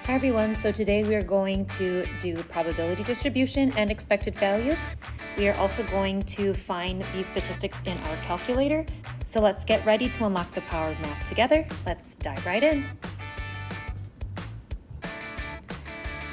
Hi everyone, so today we are going to do probability distribution and expected value. We are also going to find these statistics in our calculator. So let's get ready to unlock the power of math together. Let's dive right in.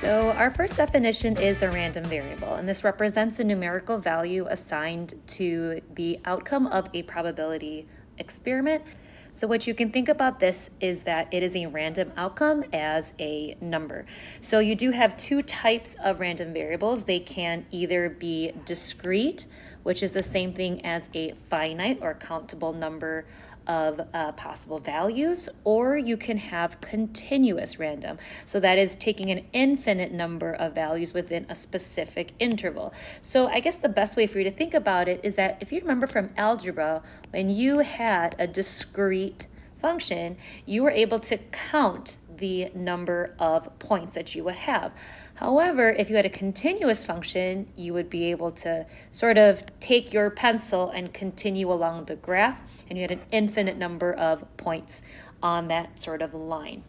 So our first definition is a random variable, and this represents a numerical value assigned to the outcome of a probability experiment. So what you can think about this is that it is a random outcome as a number. So you do have two types of random variables. They can either be discrete, which is the same thing as a finite or countable number of possible values, or you can have continuous random. So that is taking an infinite number of values within a specific interval. So I guess the best way for you to think about it is that if you remember from algebra, when you had a discrete function, you were able to count the number of points that you would have. However, if you had a continuous function, you would be able to sort of take your pencil and continue along the graph, and you had an infinite number of points on that sort of line.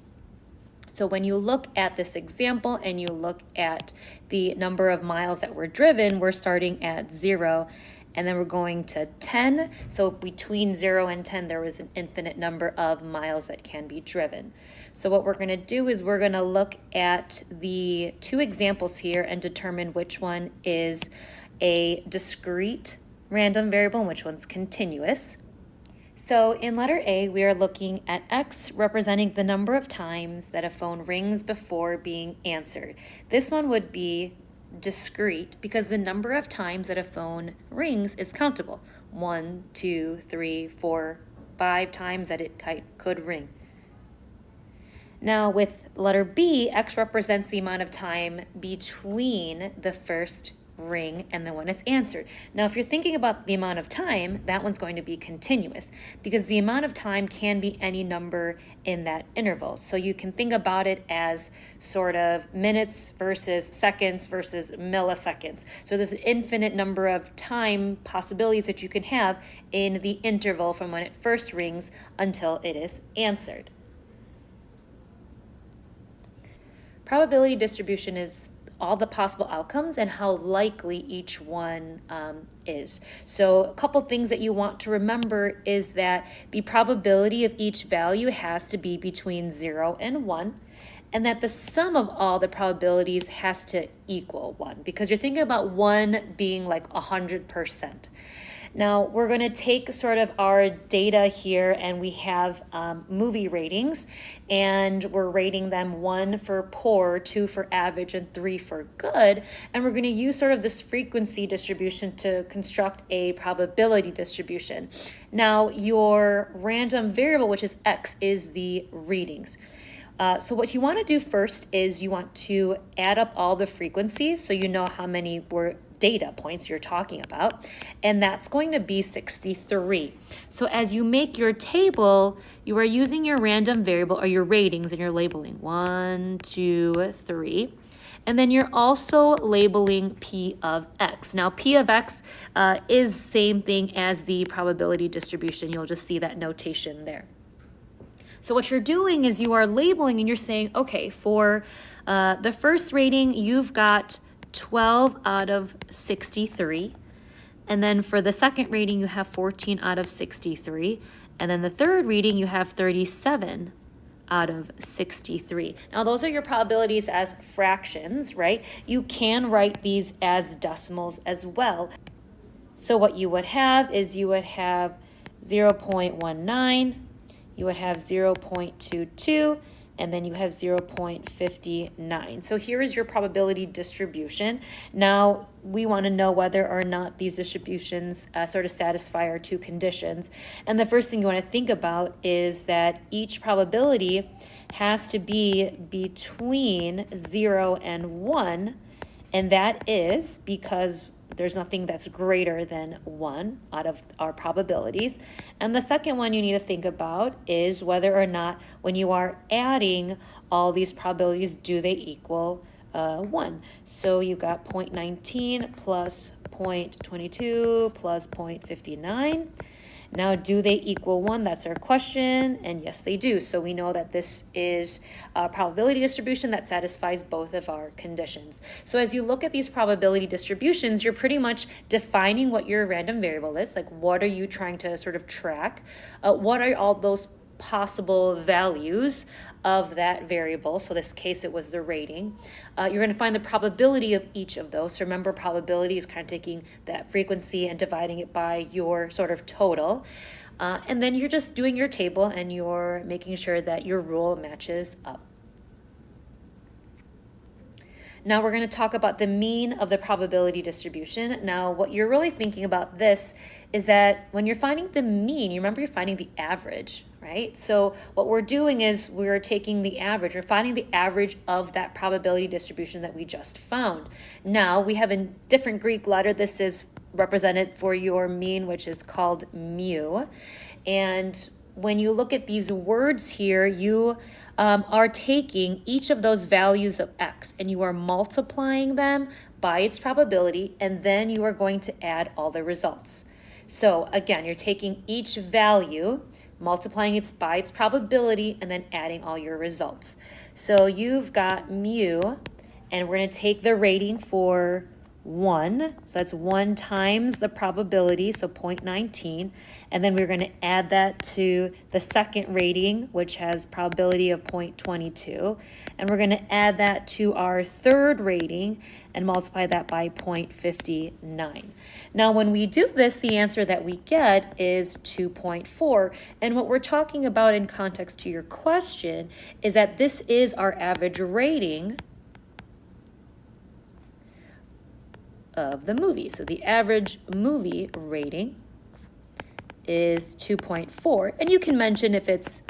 So when you look at this example and you look at the number of miles that were driven, we're starting at 0. And then we're going to 10. So between 0 and 10, there was an infinite number of miles that can be driven. So what we're going to do is we're going to look at the two examples here and determine which one is a discrete random variable and which one's continuous. So in letter A, we are looking at X representing the number of times that a phone rings before being answered. This one would be discrete because the number of times that a phone rings is countable. 1, 2, 3, 4, 5 times that it could ring. Now with letter B, X represents the amount of time between the first ring and then when it's answered. Now if you're thinking about the amount of time, that one's going to be continuous because the amount of time can be any number in that interval. So you can think about it as sort of minutes versus seconds versus milliseconds. So there's an infinite number of time possibilities that you can have in the interval from when it first rings until it is answered. Probability distribution is all the possible outcomes and how likely each one is. So a couple things that you want to remember is that the probability of each value has to be between 0 and 1, and that the sum of all the probabilities has to equal 1, because you're thinking about 1 being like 100%. Now we're going to take sort of our data here and we have movie ratings, and we're rating them 1 for poor, 2 for average, and 3 for good. And we're going to use sort of this frequency distribution to construct a probability distribution. Now your random variable, which is X, is the readings. So what you want to do first is you want to add up all the frequencies so you know how many data points you're talking about, and that's going to be 63. So as you make your table, you are using your random variable or your ratings, and you're labeling 1, 2, 3. And then you're also labeling P of X. Now P of X is same thing as the probability distribution. You'll just see that notation there. So what you're doing is you are labeling and you're saying, okay, for the first rating, you've got 12 out of 63. And then for the second rating, you have 14 out of 63. And then the third reading, you have 37 out of 63. Now those are your probabilities as fractions, right? You can write these as decimals as well. So what you would have is you would have 0.19, you would have 0.22, and then you have 0.59. So here is your probability distribution. Now we want to know whether or not these distributions sort of satisfy our two conditions. And the first thing you want to think about is that each probability has to be between 0 and 1, and that is because there's nothing that's greater than 1 out of our probabilities. And the second one you need to think about is whether or not when you are adding all these probabilities, do they equal 1? So you got 0.19 plus 0.22 plus 0.59. Now, do they equal 1? That's our question, and yes, they do. So we know that this is a probability distribution that satisfies both of our conditions. So as you look at these probability distributions, you're pretty much defining what your random variable is, like what are you trying to sort of track? What are all those possible values of that variable? So this case, it was the rating. You're going to find the probability of each of those. So remember, probability is kind of taking that frequency and dividing it by your sort of total. And then you're just doing your table and you're making sure that your rule matches up. Now we're going to talk about the mean of the probability distribution. Now what you're really thinking about this is that when you're finding the mean, you remember you're finding the average, right? So what we're doing is we're taking the average, we're finding the average of that probability distribution that we just found. Now we have a different Greek letter. This is represented for your mean, which is called mu. And when you look at these words here, you are taking each of those values of x and you are multiplying them by its probability, and then you are going to add all the results. So again, you're taking each value, multiplying it by its probability, and then adding all your results. So you've got mu, and we're going to take the rating for 1, so that's 1 times the probability, so 0.19, and then we're going to add that to the second rating, which has probability of 0.22, and we're going to add that to our third rating and multiply that by 0.59. Now when we do this, the answer that we get is 2.4, and what we're talking about in context to your question is that this is our average rating of the movie. So the average movie rating is 2.4, and you can mention if it's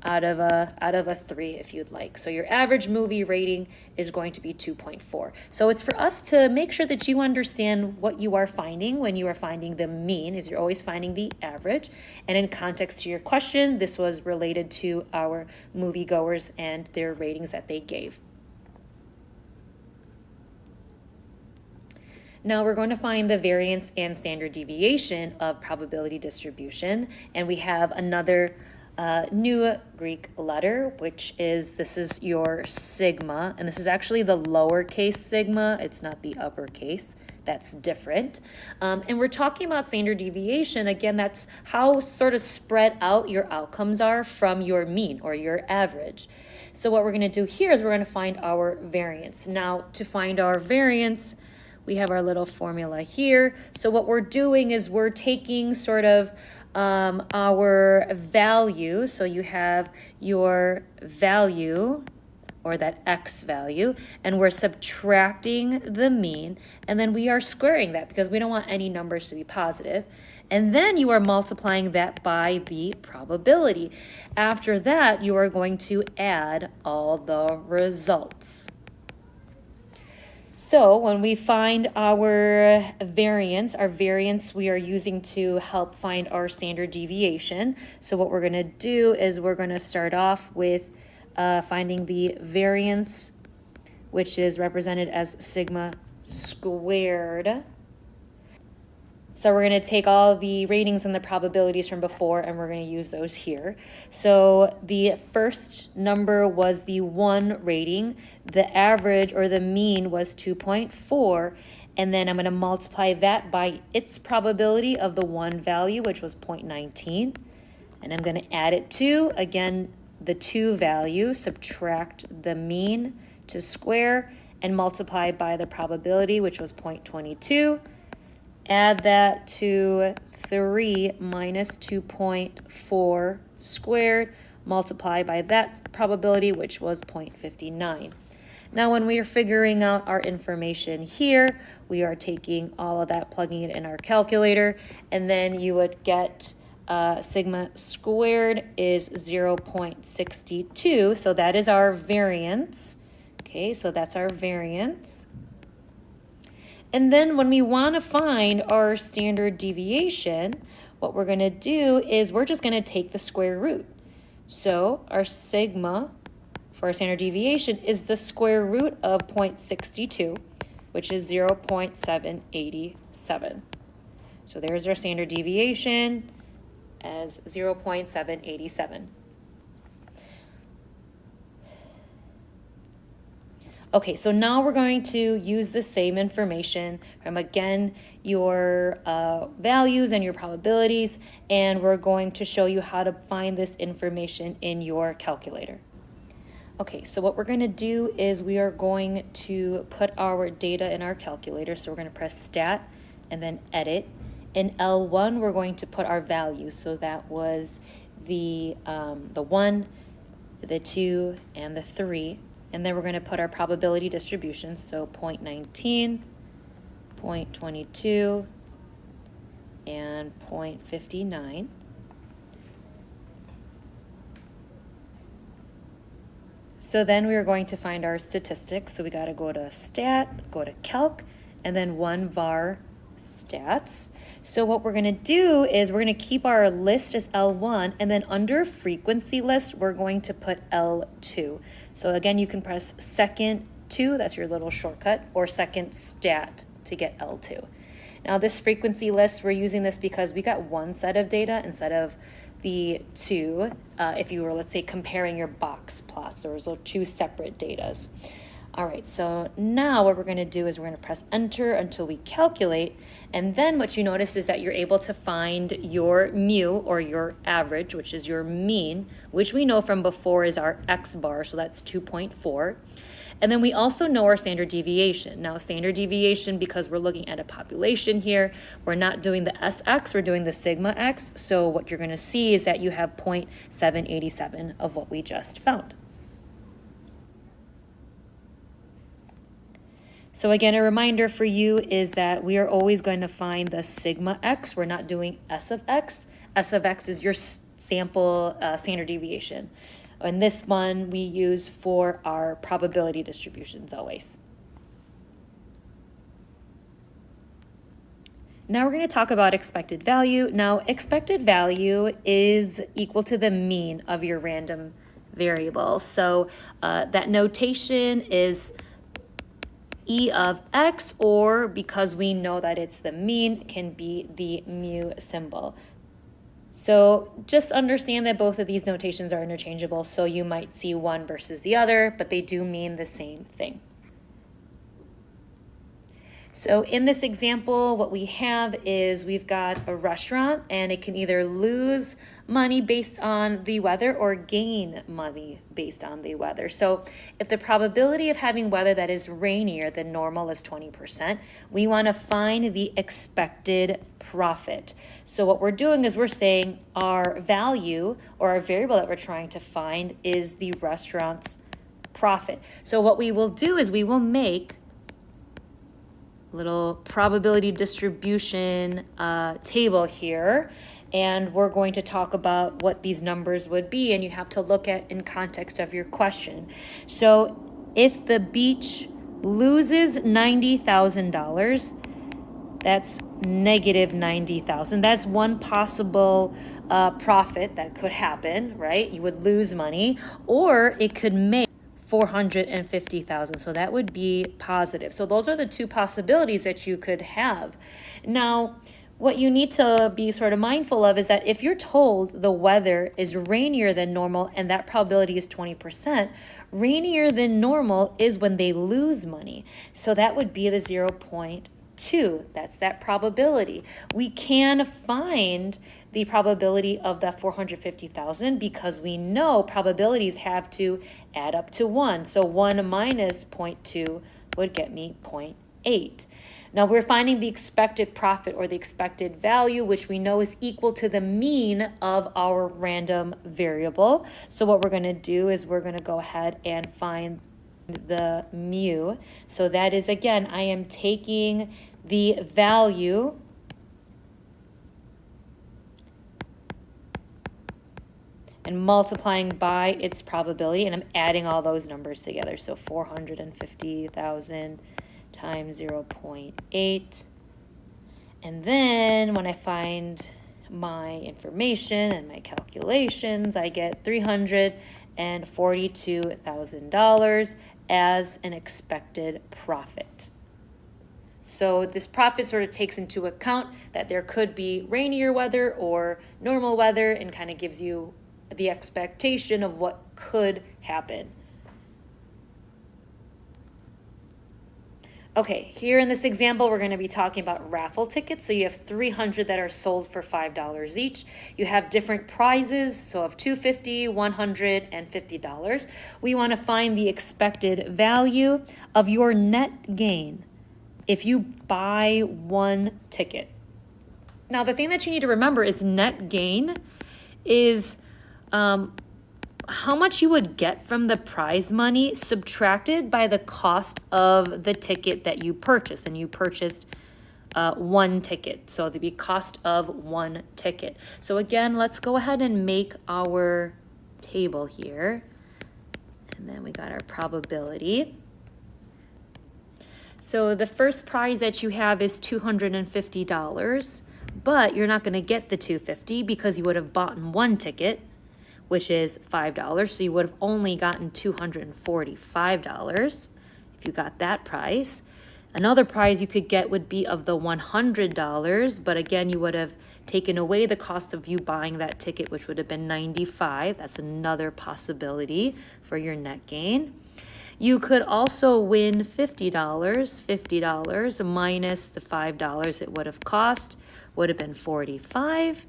out of a 3 if you'd like. So your average movie rating is going to be 2.4. So it's for us to make sure that you understand what you are finding when you are finding the mean, is you're always finding the average. And in context to your question, this was related to our moviegoers and their ratings that they gave. Now we're going to find the variance and standard deviation of probability distribution, and we have another new Greek letter, which is, this is your sigma, and this is actually the lowercase sigma, it's not the uppercase. That's different. And we're talking about standard deviation. Again, that's how sort of spread out your outcomes are from your mean or your average. So what we're going to do here is we're going to find our variance. Now to find our variance, we have our little formula here. So what we're doing is we're taking sort of our value. So you have your value, or that x value, and we're subtracting the mean, and then we are squaring that because we don't want any numbers to be positive. And then you are multiplying that by the probability. After that, you are going to add all the results. So when we find our variance we are using to help find our standard deviation. So what we're going to do is we're going to start off with finding the variance, which is represented as sigma squared. So we're going to take all the ratings and the probabilities from before, and we're going to use those here. So the first number was the 1 rating. The average, or the mean, was 2.4. And then I'm going to multiply that by its probability of the 1 value, which was 0.19. And I'm going to add it to, again, the 2 value, subtract the mean to square, and multiply by the probability, which was 0.22. Add that to 3 minus 2.4 squared, multiply by that probability, which was 0.59. Now, when we are figuring out our information here, we are taking all of that, plugging it in our calculator, and then you would get sigma squared is 0.62. So that is our variance. Okay, so that's our variance. And then when we want to find our standard deviation, what we're going to do is we're just going to take the square root. So our sigma for our standard deviation is the square root of 0.62, which is 0.787. So there's our standard deviation. as 0.787. Okay, so now we're going to use the same information from, again, your values and your probabilities, and we're going to show you how to find this information in your calculator. Okay, so what we're going to do is we are going to put our data in our calculator. So we're going to press Stat and then Edit. In L1, we're going to put our values. So that was the 1, the 2, and the 3. And then we're going to put our probability distributions, so 0.19, 0.22, and 0.59. So then we are going to find our statistics. So we got to go to Stat, go to Calc, and then 1var Stats. So what we're going to do is we're going to keep our list as L1, and then under frequency list, we're going to put L2. So again, you can press second 2, that's your little shortcut, or second stat to get L2. Now this frequency list, we're using this because we got one set of data instead of the two. If you were, let's say, comparing your box plots, those are two separate datas. All right, so now what we're going to do is we're going to press enter until we calculate, and then what you notice is that you're able to find your mu, or your average, which is your mean, which we know from before is our x bar, so that's 2.4. And then we also know our standard deviation. Now standard deviation, because we're looking at a population here, we're not doing the SX, we're doing the sigma x, so what you're going to see is that you have 0.787 of what we just found. So again, a reminder for you is that we are always going to find the sigma x. We're not doing S of x. S of x is your sample standard deviation. And this one we use for our probability distributions always. Now we're going to talk about expected value. Now expected value is equal to the mean of your random variable. So that notation is E of x, or because we know that it's the mean, can be the mu symbol. So just understand that both of these notations are interchangeable, so you might see one versus the other, but they do mean the same thing. So in this example, what we have is we've got a restaurant, and it can either lose money based on the weather or gain money based on the weather. So if the probability of having weather that is rainier than normal is 20%, we want to find the expected profit. So what we're doing is we're saying our value, or our variable that we're trying to find, is the restaurant's profit. So what we will do is we will make little probability distribution table here, and we're going to talk about what these numbers would be, and you have to look at in context of your question. So if the beach loses $90,000, that's negative 90,000. That's one possible profit that could happen, right? You would lose money, or it could make 450,000. So that would be positive. So those are the two possibilities that you could have. Now, what you need to be sort of mindful of is that if you're told the weather is rainier than normal and that probability is 20%, rainier than normal is when they lose money. So that would be the 0.2. That's that probability. We can find the probability of that 450,000 because we know probabilities have to add up to 1. So 1 minus 0.2 would get me 0.8. Now we're finding the expected profit, or the expected value, which we know is equal to the mean of our random variable. So what we're going to do is we're going to go ahead and find the mu. So that is, again, I am taking the value and multiplying by its probability, and I'm adding all those numbers together. So 450,000 times 0.8. And then when I find my information and my calculations, I get $342,000 as an expected profit. So this profit sort of takes into account that there could be rainier weather or normal weather and kind of gives you the expectation of what could happen. Okay, here in this example, we're going to be talking about raffle tickets. So you have 300 that are sold for $5 each. You have different prizes, so of $250, $100, and $50. We want to find the expected value of your net gain if you buy one ticket. Now, the thing that you need to remember is net gain is how much you would get from the prize money subtracted by the cost of the ticket that you purchased. And you purchased one ticket. So there'd be cost of one ticket. So again, let's go ahead and make our table here. And then we got our probability. So the first prize that you have is $250, but you're not going to get the $250 because you would have bought one ticket, which is $5. So you would have only gotten $245 if you got that prize. Another prize you could get would be of the $100, but again, you would have taken away the cost of you buying that ticket, which would have been $95. That's another possibility for your net gain. You could also win $50 minus the $5 it would have cost, would have been $45.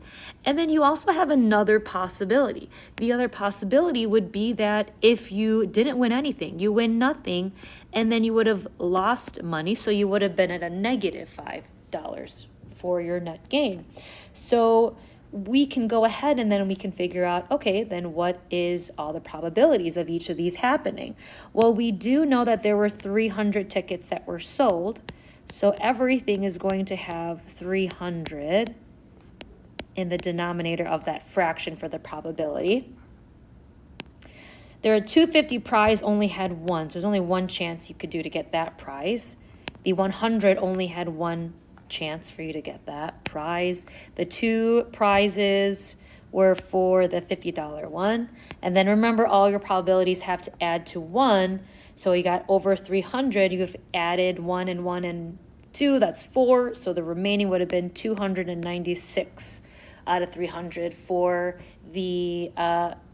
And then you also have another possibility. The other possibility would be that if you didn't win anything, you win nothing, and then you would have lost money, so you would have been at a negative $5 for your net gain. So we can go ahead and then we can figure out, okay, then what is all the probabilities of each of these happening? Well, we do know that there were 300 tickets that were sold, so everything is going to have 300 in the denominator of that fraction for the probability. There are 250 prize only had one, so there's only one chance you could do to get that prize. The 100 only had one chance for you to get that prize. The two prizes were for the $50 one. And then remember, all your probabilities have to add to 1. So you got over 300. You have added 1 and 2. That's 4. So the remaining would have been 296 out of 300 for the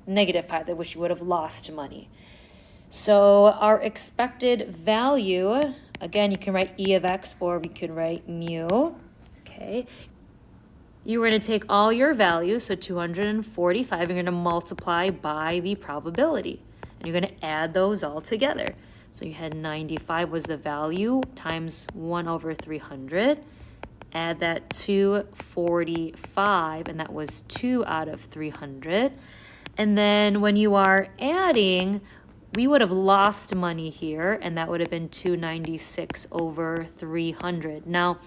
negative 5, that which you would have lost money. So our expected value, again, you can write E of X or we can write mu. Okay. You were going to take all your values, so 245, you're going to multiply by the probability. And you're going to add those all together. So you had 95 was the value times 1 over 300. Add that to 45, and that was 2 out of 300. And then when you are adding, we would have lost money here, and that would have been 296 over 300. Now,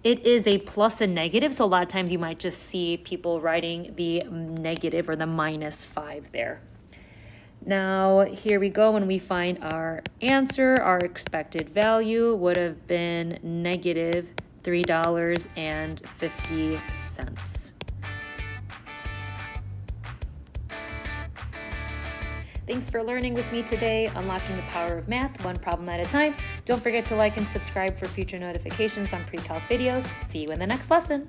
it is a plus and negative, so a lot of times you might just see people writing the negative or the minus 5 there. Now, here we go. When we find our answer, our expected value would have been negative $3.50. Thanks for learning with me today, unlocking the power of math, one problem at a time. Don't forget to like and subscribe for future notifications on pre-calc videos. See you in the next lesson.